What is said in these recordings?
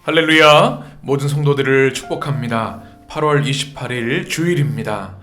할렐루야! 모든 성도들을 축복합니다. 8월 28일 주일입니다.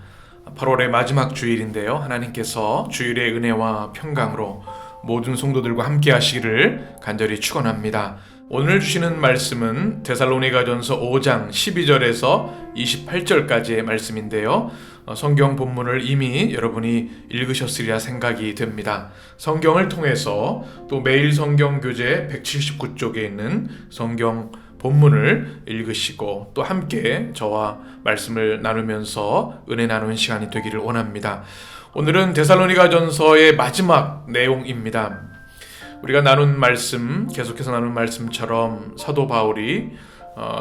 8월의 마지막 주일인데요. 하나님께서 주일의 은혜와 평강으로 모든 성도들과 함께 하시기를 간절히 축원합니다. 오늘 주시는 말씀은 데살로니가전서 5장 12절에서 28절까지의 말씀인데요. 성경 본문을 이미 여러분이 읽으셨으리라 생각이 됩니다. 성경을 통해서 또 매일 성경 교재 179쪽에 있는 성경 본문을 읽으시고 또 함께 저와 말씀을 나누면서 은혜 나누는 시간이 되기를 원합니다. 오늘은 데살로니가전서의 마지막 내용입니다. 우리가 나눈 말씀, 계속해서 나눈 말씀처럼 사도 바울이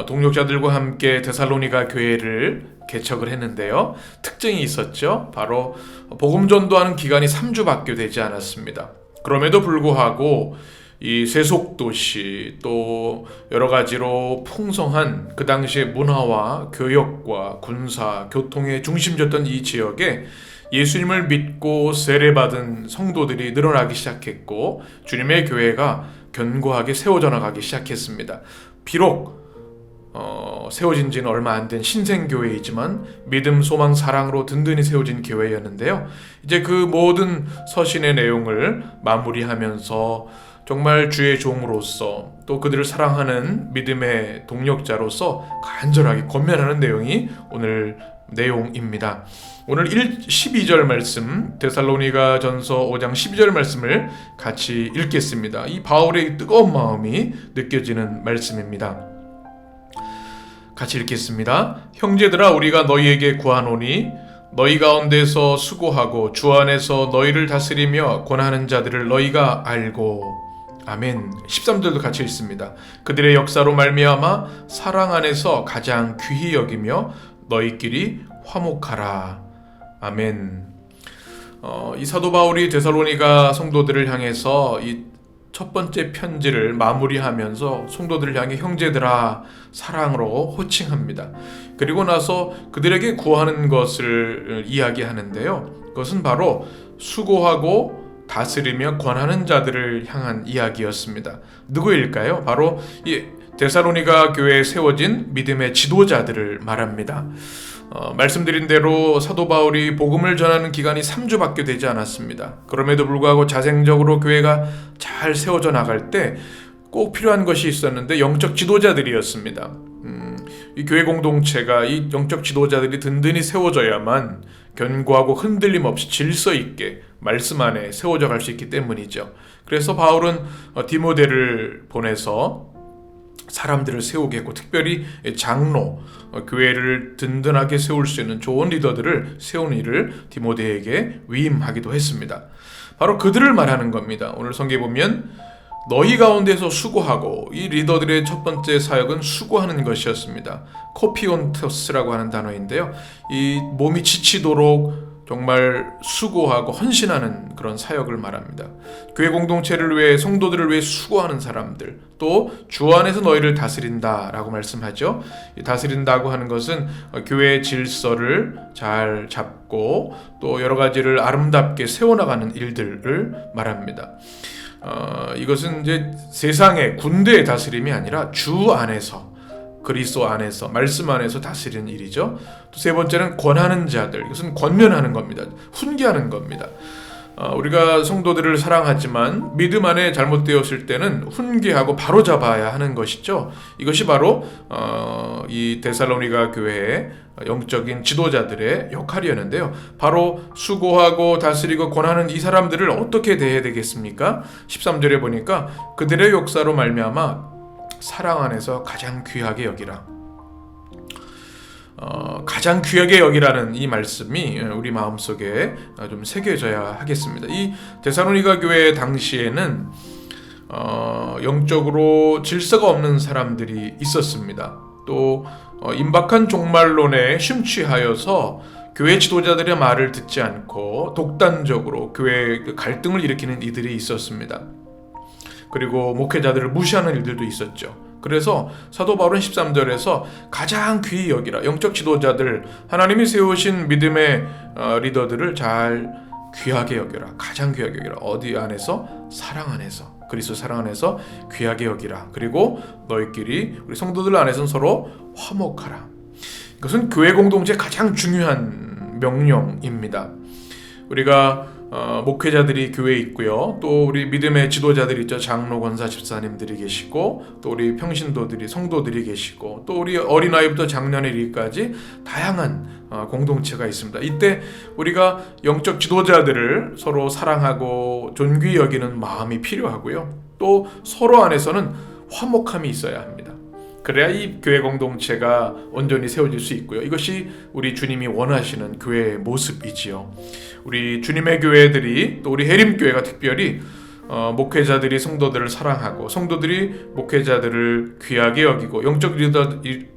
동역자들과 함께 데살로니가 교회를 개척을 했는데요. 특징이 있었죠. 바로 복음 전도하는 기간이 3주밖에 되지 않았습니다. 그럼에도 불구하고 이 세속도시 또 여러 가지로 풍성한 그 당시의 문화와 교역과 군사, 교통의 중심지였던 이 지역에 예수님을 믿고 세례받은 성도들이 늘어나기 시작했고 주님의 교회가 견고하게 세워져 나가기 시작했습니다. 비록 세워진 지는 얼마 안 된 신생교회이지만 믿음, 소망, 사랑으로 든든히 세워진 교회였는데요. 이제 그 모든 서신의 내용을 마무리하면서 정말 주의 종으로서 또 그들을 사랑하는 믿음의 동력자로서 간절하게 권면하는 내용이 오늘 내용입니다. 오늘 12절 말씀, 데살로니가전서 5장 12절 말씀을 같이 읽겠습니다. 이 바울의 뜨거운 마음이 느껴지는 말씀입니다. 같이 읽겠습니다. 형제들아, 우리가 너희에게 구하노니 너희 가운데서 수고하고 주 안에서 너희를 다스리며 권하는 자들을 너희가 알고. 아멘. 13절도 같이 읽습니다. 그들의 역사로 말미암아 사랑 안에서 가장 귀히 여기며 너희끼리 화목하라. 아멘. 이 사도 바울이 데살로니가 성도들을 향해서 이 첫 번째 편지를 마무리하면서 성도들을 향해 형제들아 사랑으로 호칭합니다. 그리고 나서 그들에게 구하는 것을 이야기하는데요. 그것은 바로 수고하고 다스리며 권하는 자들을 향한 이야기였습니다. 누구일까요? 바로 이 데살로니가 교회에 세워진 믿음의 지도자들을 말합니다. 말씀드린 대로 사도 바울이 복음을 전하는 기간이 3주밖에 되지 않았습니다. 그럼에도 불구하고 자생적으로 교회가 잘 세워져 나갈 때 꼭 필요한 것이 있었는데 영적 지도자들이었습니다. 이 교회 공동체가 이 영적 지도자들이 든든히 세워져야만 견고하고 흔들림 없이 질서 있게 말씀 안에 세워져 갈 수 있기 때문이죠. 그래서 바울은 디모데를 보내서 사람들을 세우게 했고 특별히 장로, 교회를 든든하게 세울 수 있는 좋은 리더들을 세우는 일을 디모데에게 위임하기도 했습니다. 바로 그들을 말하는 겁니다. 오늘 성경에 보면 너희 가운데서 수고하고, 이 리더들의 첫 번째 사역은 수고하는 것이었습니다. 코피온토스라고 하는 단어인데요. 이 몸이 지치도록 정말 수고하고 헌신하는 그런 사역을 말합니다. 교회 공동체를 위해, 성도들을 위해 수고하는 사람들, 또 주 안에서 너희를 다스린다라고 말씀하죠. 다스린다고 하는 것은 교회의 질서를 잘 잡고 또 여러 가지를 아름답게 세워나가는 일들을 말합니다. 이것은 이제 세상의 군대의 다스림이 아니라 주 안에서, 그리스도 안에서, 말씀 안에서 다스리는 일이죠. 또 세 번째는 권하는 자들, 이것은 권면하는 겁니다. 훈계하는 겁니다. 우리가 성도들을 사랑하지만 믿음 안에 잘못되었을 때는 훈계하고 바로잡아야 하는 것이죠. 이것이 바로 이 데살로니가 교회의 영적인 지도자들의 역할이었는데요. 바로 수고하고 다스리고 권하는 이 사람들을 어떻게 대해야 되겠습니까? 13절에 보니까 그들의 역사로 말미암아 사랑 안에서 가장 귀하게 여기라. 가장 귀하게 여기라는 이 말씀이 우리 마음속에 좀 새겨져야 하겠습니다. 이 데살로니가 교회 당시에는 영적으로 질서가 없는 사람들이 있었습니다. 또 임박한 종말론에 심취하여서 교회 지도자들의 말을 듣지 않고 독단적으로 교회 갈등을 일으키는 이들이 있었습니다. 그리고 목회자들을 무시하는 일들도 있었죠. 그래서 사도 바울은 13절에서 가장 귀히 여기라, 영적 지도자들, 하나님이 세우신 믿음의 리더들을 잘 귀하게 여겨라, 가장 귀하게 여겨라. 어디 안에서? 사랑 안에서. 그리스도 사랑 안에서 귀하게 여기라. 그리고 너희끼리 우리 성도들 안에서는 서로 화목하라. 이것은 교회 공동체의 가장 중요한 명령입니다. 우리가 목회자들이 교회에 있고요. 또 우리 믿음의 지도자들이 있죠. 장로, 권사, 집사님들이 계시고, 또 우리 평신도들이, 성도들이 계시고, 또 우리 어린아이부터 장년이까지 다양한 공동체가 있습니다. 이때 우리가 영적 지도자들을 서로 사랑하고 존귀히 여기는 마음이 필요하고요. 또 서로 안에서는 화목함이 있어야 합니다. 그래야 이 교회 공동체가 온전히 세워질 수 있고요. 이것이 우리 주님이 원하시는 교회의 모습이지요. 우리 주님의 교회들이, 또 우리 해림교회가 특별히 목회자들이 성도들을 사랑하고 성도들이 목회자들을 귀하게 여기고 영적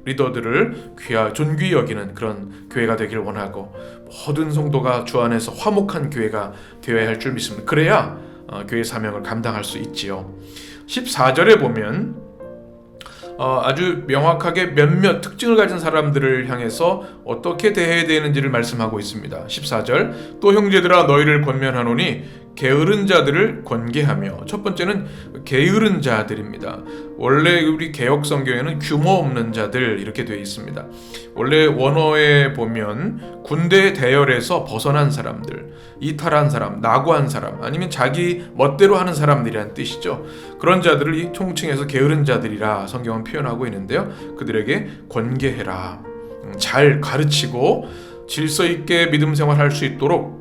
리더들을 존귀히 여기는 그런 교회가 되길 원하고, 모든 성도가 주 안에서 화목한 교회가 되어야 할 줄 믿습니다. 그래야 교회 사명을 감당할 수 있지요. 14절에 보면 아주 명확하게 몇몇 특징을 가진 사람들을 향해서 어떻게 대해야 되는지를 말씀하고 있습니다. 14절, 또 형제들아 너희를 권면하노니 게으른 자들을 권계하며. 첫 번째는 게으른 자들입니다. 원래 우리 개역 성경에는 규모 없는 자들 이렇게 되어 있습니다. 원래 원어에 보면 군대 대열에서 벗어난 사람들, 이탈한 사람, 낙오한 사람, 아니면 자기 멋대로 하는 사람들이란 뜻이죠. 그런 자들을 총칭해서 게으른 자들이라 성경은 표현하고 있는데요. 그들에게 권계해라. 잘 가르치고 질서 있게 믿음 생활할 수 있도록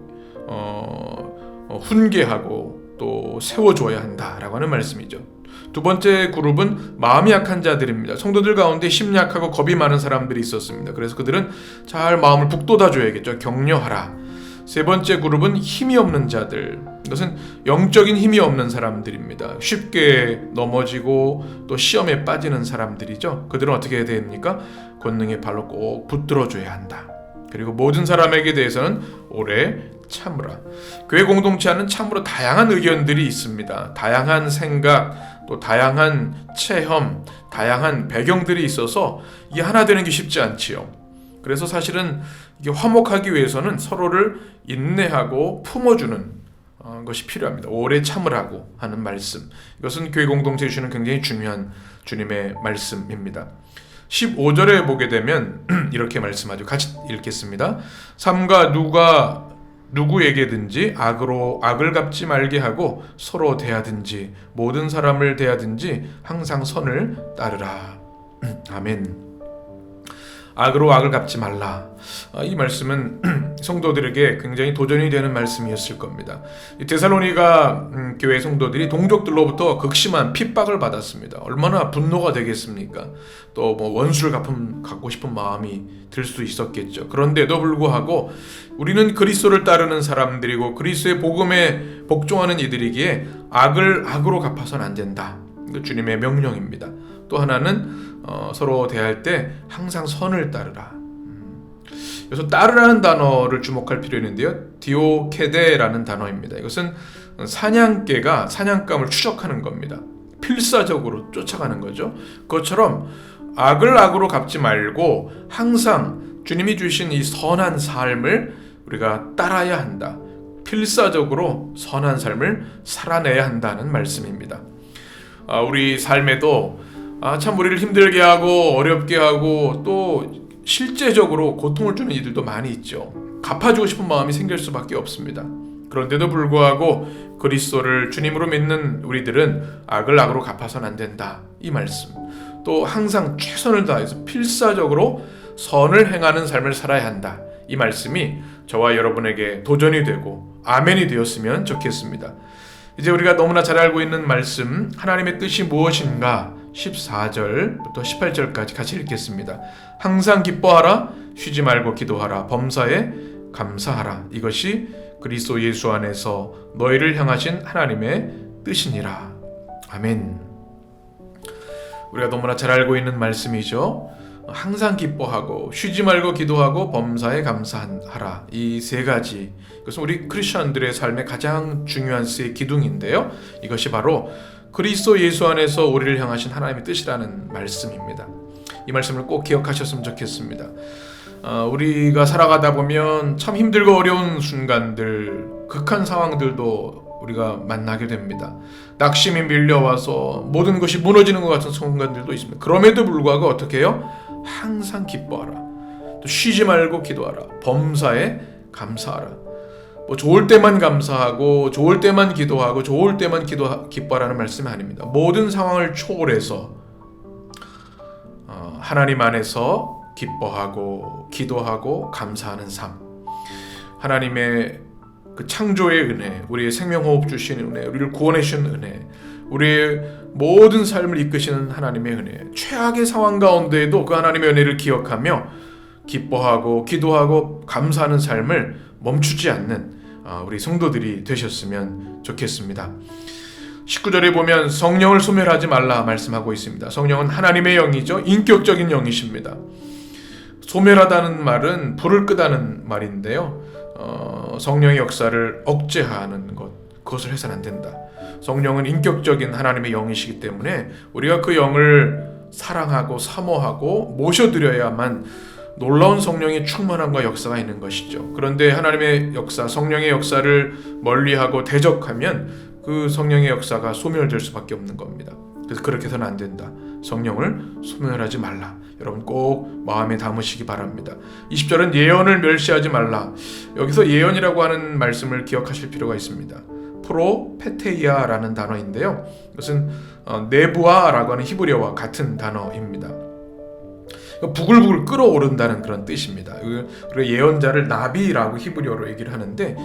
훈계하고 또 세워줘야 한다라고 하는 말씀이죠. 두 번째 그룹은 마음이 약한 자들입니다. 성도들 가운데 심약하고 겁이 많은 사람들이 있었습니다. 그래서 그들은 잘 마음을 북돋아줘야겠죠. 격려하라. 세 번째 그룹은 힘이 없는 자들. 이것은 영적인 힘이 없는 사람들입니다. 쉽게 넘어지고 또 시험에 빠지는 사람들이죠. 그들은 어떻게 해야 됩니까? 권능의 발로 꼭 붙들어줘야 한다. 그리고 모든 사람에게 대해서는 오래 참으라. 교회 공동체에는 참으로 다양한 의견들이 있습니다. 다양한 생각, 또 다양한 체험, 다양한 배경들이 있어서 이게 하나 되는 게 쉽지 않지요. 그래서 사실은 이게 화목하기 위해서는 서로를 인내하고 품어주는 것이 필요합니다. 오래 참으라고 하는 말씀. 이것은 교회 공동체에 주는 굉장히 중요한 주님의 말씀입니다. 15절에 보게 되면 이렇게 말씀하죠. 같이 읽겠습니다. 삼가 누구에게든지 악을 갚지 말게 하고 서로 대하든지 모든 사람을 대하든지 항상 선을 따르라. 아멘. 악으로 악을 갚지 말라. 이 말씀은 성도들에게 굉장히 도전이 되는 말씀이었을 겁니다. 데살로니가 교회 성도들이 동족들로부터 극심한 핍박을 받았습니다. 얼마나 분노가 되겠습니까? 또 원수를 갚고 싶은 마음이 들 수 있었겠죠. 그런데도 불구하고 우리는 그리스도를 따르는 사람들이고 그리스도의 복음에 복종하는 이들이기에 악을 악으로 갚아서는 안 된다. 주님의 명령입니다. 또 하나는 서로 대할 때 항상 선을 따르라. 그래서 따르라는 단어를 주목할 필요 있는데요. 디오케데라는 단어입니다. 이것은 사냥개가 사냥감을 추적하는 겁니다. 필사적으로 쫓아가는 거죠. 그것처럼 악을 악으로 갚지 말고 항상 주님이 주신 이 선한 삶을 우리가 따라야 한다. 필사적으로 선한 삶을 살아내야 한다는 말씀입니다. 우리 삶에도 참 우리를 힘들게 하고 어렵게 하고 또 실제적으로 고통을 주는 이들도 많이 있죠. 갚아주고 싶은 마음이 생길 수밖에 없습니다. 그런데도 불구하고 그리스도를 주님으로 믿는 우리들은 악을 악으로 갚아서는 안 된다. 이 말씀. 또 항상 최선을 다해서 필사적으로 선을 행하는 삶을 살아야 한다. 이 말씀이 저와 여러분에게 도전이 되고 아멘이 되었으면 좋겠습니다. 이제 우리가 너무나 잘 알고 있는 말씀, 하나님의 뜻이 무엇인가 14절부터 18절까지 같이 읽겠습니다. 항상 기뻐하라, 쉬지 말고 기도하라, 범사에 감사하라. 이것이 그리스도 예수 안에서 너희를 향하신 하나님의 뜻이니라. 아멘. 우리가 너무나 잘 알고 있는 말씀이죠. 항상 기뻐하고 쉬지 말고 기도하고 범사에 감사하라. 이 세 가지, 이것은 우리 크리스천들의 삶의 가장 중요한 세 기둥인데요. 이것이 바로 그리스도 예수 안에서 우리를 향하신 하나님의 뜻이라는 말씀입니다. 이 말씀을 꼭 기억하셨으면 좋겠습니다. 우리가 살아가다 보면 참 힘들고 어려운 순간들, 극한 상황들도 우리가 만나게 됩니다. 낙심이 밀려와서 모든 것이 무너지는 것 같은 순간들도 있습니다. 그럼에도 불구하고 어떻게 해요? 항상 기뻐하라. 또 쉬지 말고 기도하라. 범사에 감사하라. 뭐 좋을 때만 감사하고 좋을 때만 기도하고 좋을 때만 기뻐하라는 말씀이 아닙니다. 모든 상황을 초월해서 하나님 안에서 기뻐하고 기도하고 감사하는 삶, 하나님의 그 창조의 은혜, 우리의 생명호흡 주시는 은혜, 우리를 구원해 주시는 은혜, 우리의 모든 삶을 이끄시는 하나님의 은혜, 최악의 상황 가운데에도 그 하나님의 은혜를 기억하며 기뻐하고 기도하고 감사하는 삶을 멈추지 않는 우리 성도들이 되셨으면 좋겠습니다. 19절에 보면 성령을 소멸하지 말라 말씀하고 있습니다. 성령은 하나님의 영이죠. 인격적인 영이십니다. 소멸하다는 말은 불을 끄다는 말인데요. 성령의 역사를 억제하는 것, 그것을 해서는 안 된다. 성령은 인격적인 하나님의 영이시기 때문에 우리가 그 영을 사랑하고 사모하고 모셔드려야만 놀라운 성령의 충만함과 역사가 있는 것이죠. 그런데 하나님의 역사, 성령의 역사를 멀리하고 대적하면 그 성령의 역사가 소멸될 수밖에 없는 겁니다. 그래서 그렇게 해서는 안 된다. 성령을 소멸하지 말라. 여러분 꼭 마음에 담으시기 바랍니다. 20절은 예언을 멸시하지 말라. 여기서 예언이라고 하는 말씀을 기억하실 필요가 있습니다. 프로페테이아라는 단어인데요. 이것은 네부아라고 하는 히브리어와 같은 단어입니다. 부글부글 끓어오른다는 그런 뜻입니다. 그리고 예언자를 나비라고 히브리어로 얘기를 하는데,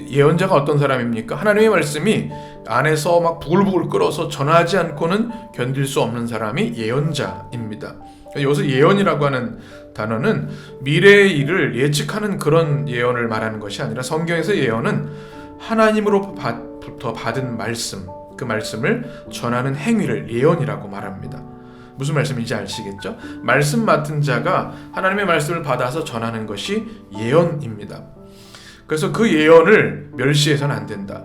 예언자가 어떤 사람입니까? 하나님의 말씀이 안에서 막 부글부글 끓어서 전하지 않고는 견딜 수 없는 사람이 예언자입니다. 여기서 예언이라고 하는 단어는 미래의 일을 예측하는 그런 예언을 말하는 것이 아니라, 성경에서 예언은 하나님으로부터 받은 말씀, 그 말씀을 전하는 행위를 예언이라고 말합니다. 무슨 말씀인지 아시겠죠? 말씀 맡은 자가 하나님의 말씀을 받아서 전하는 것이 예언입니다. 그래서 그 예언을 멸시해서는 안 된다.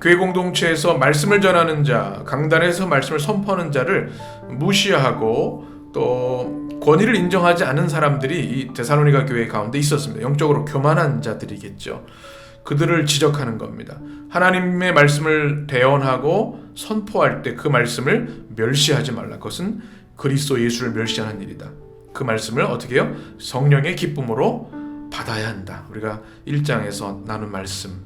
교회 공동체에서 말씀을 전하는 자, 강단에서 말씀을 선포하는 자를 무시하고 또 권위를 인정하지 않은 사람들이 이 데살로니가 교회 가운데 있었습니다. 영적으로 교만한 자들이겠죠. 그들을 지적하는 겁니다. 하나님의 말씀을 대언하고 선포할 때 그 말씀을 멸시하지 말라. 그것은 그리스도 예수를 멸시하는 일이다. 그 말씀을 어떻게 해요? 성령의 기쁨으로 받아야 한다. 우리가 1장에서 나눈 말씀,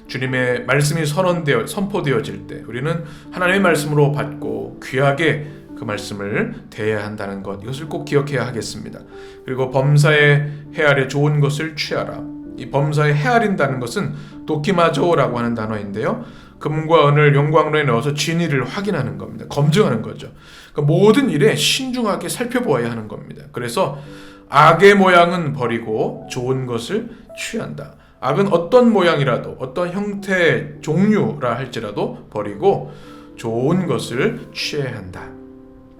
주님의 말씀이 선포되어질 때 우리는 하나님의 말씀으로 받고 귀하게 그 말씀을 대해야 한다는 것, 이것을 꼭 기억해야 하겠습니다. 그리고 범사의 헤아려 좋은 것을 취하라. 이 범사에 헤아린다는 것은 도키마조라고 하는 단어인데요. 금과 은을 용광로에 넣어서 진위를 확인하는 겁니다. 검증하는 거죠. 그러니까 모든 일에 신중하게 살펴보아야 하는 겁니다. 그래서 악의 모양은 버리고 좋은 것을 취한다. 악은 어떤 모양이라도, 어떤 형태, 종류라 할지라도 버리고 좋은 것을 취해야 한다.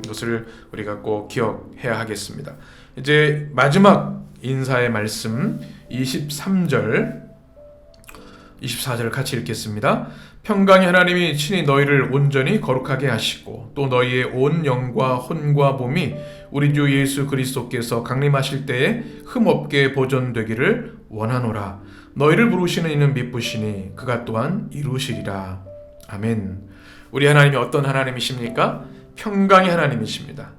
이것을 우리가 꼭 기억해야 하겠습니다. 이제 마지막 인사의 말씀 23절, 24절을 같이 읽겠습니다. 평강의 하나님이 친히 너희를 온전히 거룩하게 하시고 또 너희의 온 영과 혼과 몸이 우리 주 예수 그리스도께서 강림하실 때에 흠없게 보존되기를 원하노라. 너희를 부르시는 이는 미쁘시니 그가 또한 이루시리라. 아멘. 우리 하나님이 어떤 하나님이십니까? 평강의 하나님이십니다.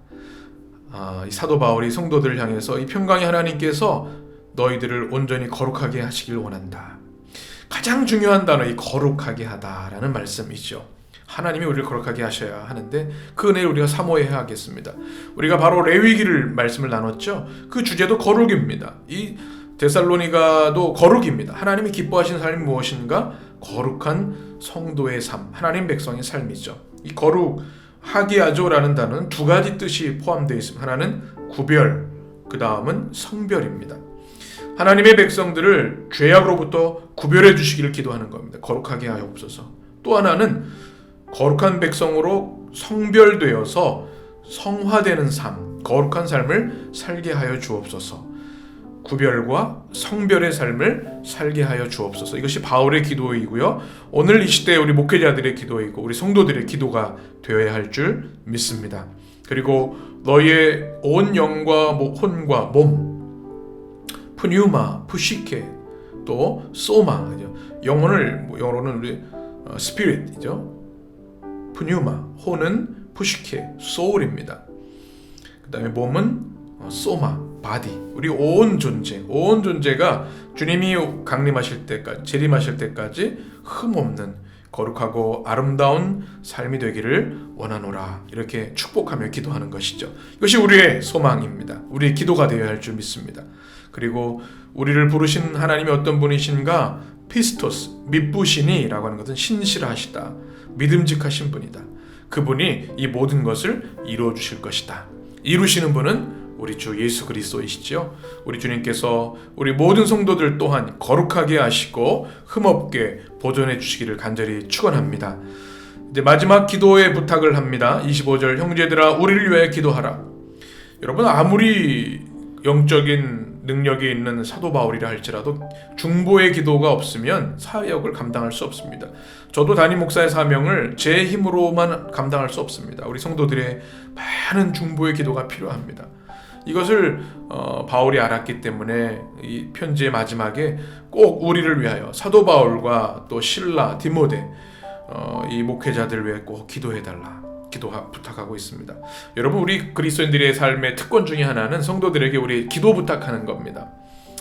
이 사도 바울이 성도들을 향해서 이 평강의 하나님께서 너희들을 온전히 거룩하게 하시길 원한다. 가장 중요한 단어, 이 거룩하게 하다라는 말씀이죠. 하나님이 우리를 거룩하게 하셔야 하는데 그 은혜를 우리가 사모해야 하겠습니다. 우리가 바로 레위기를 말씀을 나눴죠. 그 주제도 거룩입니다. 이 데살로니가도 거룩입니다. 하나님이 기뻐하시는 삶이 무엇인가? 거룩한 성도의 삶, 하나님 백성의 삶이죠. 이 거룩, 하기야조라는 단어는 두 가지 뜻이 포함되어 있습니다. 하나는 구별, 그 다음은 성별입니다. 하나님의 백성들을 죄악으로부터 구별해 주시기를 기도하는 겁니다. 거룩하게 하옵소서. 또 하나는 거룩한 백성으로 성별되어서 성화되는 삶, 거룩한 삶을 살게 하여 주옵소서. 구별과 성별의 삶을 살게 하여 주옵소서. 이것이 바울의 기도이고요. 오늘 이 시대에 우리 목회자들의 기도이고 우리 성도들의 기도가 되어야 할 줄 믿습니다. 그리고 너희의 온 영과 혼과 몸, 푸뉴마, 푸시케, 또 소마, 영혼을 영어로는 우리 스피릿이죠. 푸뉴마, 호는 푸시케, 소울입니다. 그 다음에 몸은 소마, 바디, 우리 온 존재가 주님이 강림하실 때까지, 재림하실 때까지 흠없는 거룩하고 아름다운 삶이 되기를 원하노라, 이렇게 축복하며 기도하는 것이죠. 이것이 우리의 소망입니다. 우리의 기도가 되어야 할 줄 믿습니다. 그리고 우리를 부르신 하나님이 어떤 분이신가? 피스토스, 믿부시니 라고 하는 것은 신실하시다, 믿음직하신 분이다. 그분이 이 모든 것을 이루어 주실 것이다. 이루시는 분은 우리 주 예수 그리스도이시죠. 우리 주님께서 우리 모든 성도들 또한 거룩하게 하시고 흠없게 보존해 주시기를 간절히 축원합니다. 이제 마지막 기도의 부탁을 합니다. 25절, 형제들아 우리를 위하여 기도하라. 여러분, 아무리 영적인 능력이 있는 사도 바울이라 할지라도 중보의 기도가 없으면 사역을 감당할 수 없습니다. 저도 담임 목사의 사명을 제 힘으로만 감당할 수 없습니다. 우리 성도들의 많은 중보의 기도가 필요합니다. 이것을 바울이 알았기 때문에 이 편지의 마지막에 꼭 우리를 위하여 사도 바울과 또 실라, 디모데 이 목회자들 위해 꼭 기도해달라, 부탁하고 있습니다. 여러분, 우리 그리스도인들의 삶의 특권 중에 하나는 성도들에게 우리 기도 부탁하는 겁니다.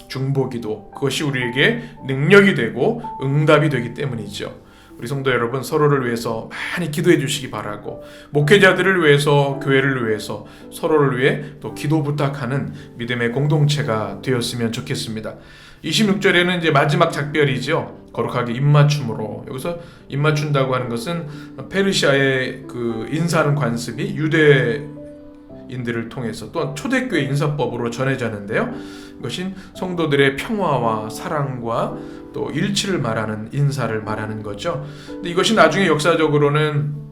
중보기도, 그것이 우리에게 능력이 되고 응답이 되기 때문이죠. 우리 성도 여러분, 서로를 위해서 많이 기도해 주시기 바라고, 목회자들을 위해서, 교회를 위해서 서로를 위해 또 기도 부탁하는 믿음의 공동체가 되었으면 좋겠습니다. 26절에는 이제 마지막 작별이죠. 거룩하게 입맞춤으로, 여기서 입맞춘다고 하는 것은 페르시아의 그 인사하는 관습이 유대인들을 통해서 또한 초대교회 인사법으로 전해졌는데요. 이것이 성도들의 평화와 사랑과 또 일치를 말하는 인사를 말하는 거죠. 근데 이것이 나중에 역사적으로는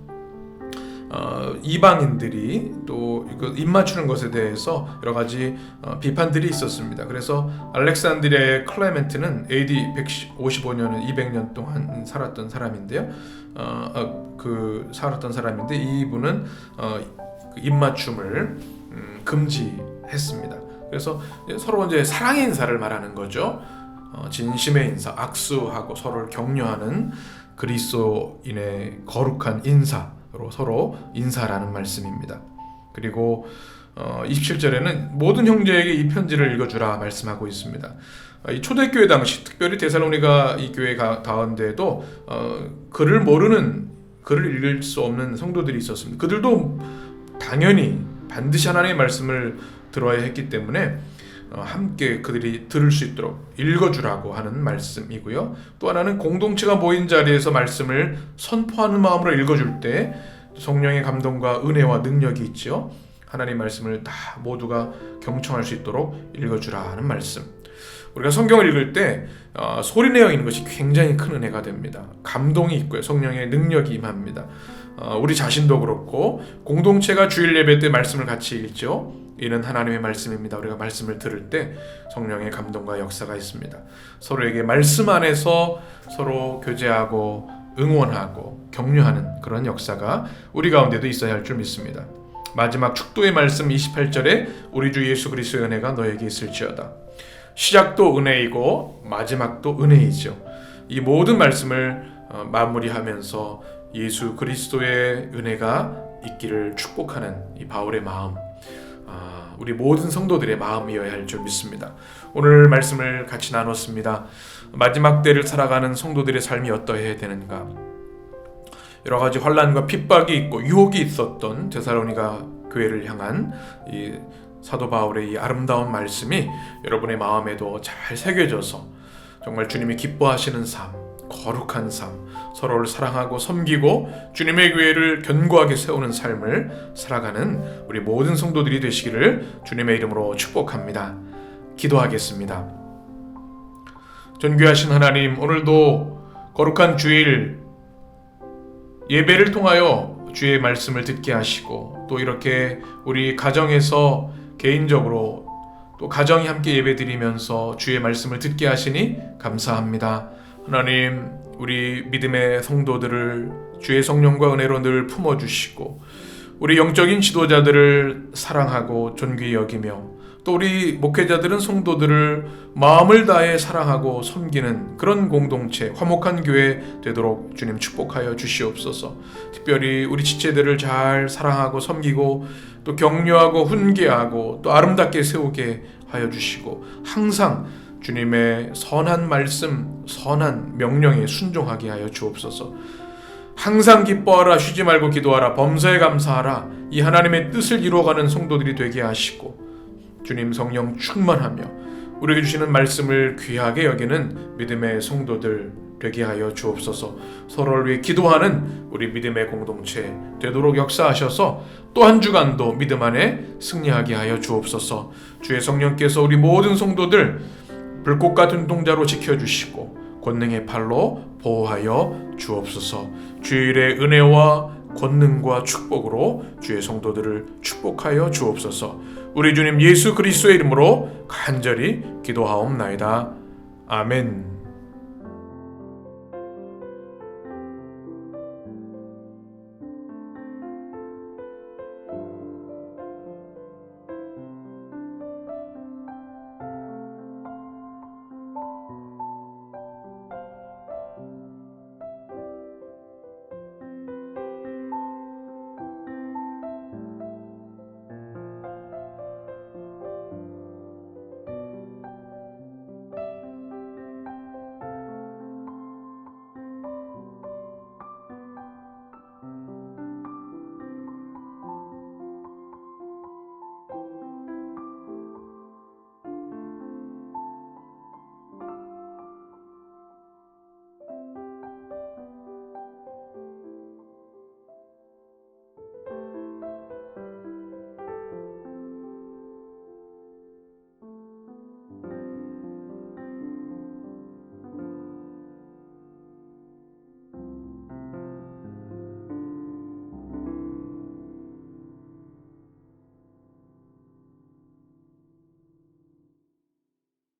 이방인들이 또 입맞추는 것에 대해서 여러 가지 비판들이 있었습니다. 그래서 알렉산드리아의 클레멘트는 AD 155년은 200년 동안 살았던 사람인데요. 살았던 사람인데 이분은 입맞춤을 금지했습니다. 그래서 서로 이제 사랑의 인사를 말하는 거죠. 진심의 인사, 악수하고 서로를 격려하는 그리스도인의 거룩한 인사로 서로 인사라는 말씀입니다. 그리고 27절에는 모든 형제에게 이 편지를 읽어주라 말씀하고 있습니다. 이 초대교회 당시, 특별히 데살로니가 이 교회 가운데에도 글을 모르는, 글을 읽을 수 없는 성도들이 있었습니다. 그들도 당연히 반드시 하나님의 말씀을 들어야 했기 때문에 함께 그들이 들을 수 있도록 읽어주라고 하는 말씀이고요. 또 하나는 공동체가 모인 자리에서 말씀을 선포하는 마음으로 읽어줄 때 성령의 감동과 은혜와 능력이 있죠. 하나님의 말씀을 다 모두가 경청할 수 있도록 읽어주라 하는 말씀. 우리가 성경을 읽을 때 소리내어 읽는 것이 굉장히 큰 은혜가 됩니다. 감동이 있고요. 성령의 능력이 임합니다. 우리 자신도 그렇고 공동체가 주일 예배 때 말씀을 같이 읽죠. 이는 하나님의 말씀입니다. 우리가 말씀을 들을 때 성령의 감동과 역사가 있습니다. 서로에게 말씀 안에서 서로 교제하고 응원하고 격려하는 그런 역사가 우리 가운데도 있어야 할 줄 믿습니다. 마지막 축도의 말씀 28절에 우리 주 예수 그리스도의 은혜가 너에게 있을지어다. 시작도 은혜이고 마지막도 은혜이죠. 이 모든 말씀을 마무리하면서 예수 그리스도의 은혜가 있기를 축복하는 이 바울의 마음, 우리 모든 성도들의 마음이어야 할 줄 믿습니다. 오늘 말씀을 같이 나눴습니다. 마지막 때를 살아가는 성도들의 삶이 어떠해야 되는가? 여러 가지 환난과 핍박이 있고 유혹이 있었던 데살로니가 교회를 향한 이 사도 바울의 이 아름다운 말씀이 여러분의 마음에도 잘 새겨져서 정말 주님이 기뻐하시는 삶, 거룩한 삶, 서로를 사랑하고 섬기고 주님의 교회를 견고하게 세우는 삶을 살아가는 우리 모든 성도들이 되시기를 주님의 이름으로 축복합니다. 기도하겠습니다. 존귀하신 하나님, 오늘도 거룩한 주일 예배를 통하여 주의 말씀을 듣게 하시고 또 이렇게 우리 가정에서 개인적으로 또 가정이 함께 예배드리면서 주의 말씀을 듣게 하시니 감사합니다. 하나님, 우리 믿음의 성도들을 주의 성령과 은혜로 늘 품어주시고 우리 영적인 지도자들을 사랑하고 존귀히 여기며 또 우리 목회자들은 성도들을 마음을 다해 사랑하고 섬기는 그런 공동체, 화목한 교회 되도록 주님 축복하여 주시옵소서. 특별히 우리 지체들을 잘 사랑하고 섬기고 또 격려하고 훈계하고 또 아름답게 세우게 하여 주시고 항상 주님의 선한 말씀, 선한 명령에 순종하게 하여 주옵소서. 항상 기뻐하라, 쉬지 말고 기도하라, 범사에 감사하라, 이 하나님의 뜻을 이루어가는 성도들이 되게 하시고 주님 성령 충만하며 우리에게 주시는 말씀을 귀하게 여기는 믿음의 성도들 되게 하여 주옵소서. 서로를 위해 기도하는 우리 믿음의 공동체 되도록 역사하셔서 또 한 주간도 믿음 안에 승리하게 하여 주옵소서. 주의 성령께서 우리 모든 성도들 불꽃 같은 동자로 지켜주시고 권능의 팔로 보호하여 주옵소서. 주일의 은혜와 권능과 축복으로 주의 성도들을 축복하여 주옵소서. 우리 주님 예수 그리스도의 이름으로 간절히 기도하옵나이다. 아멘.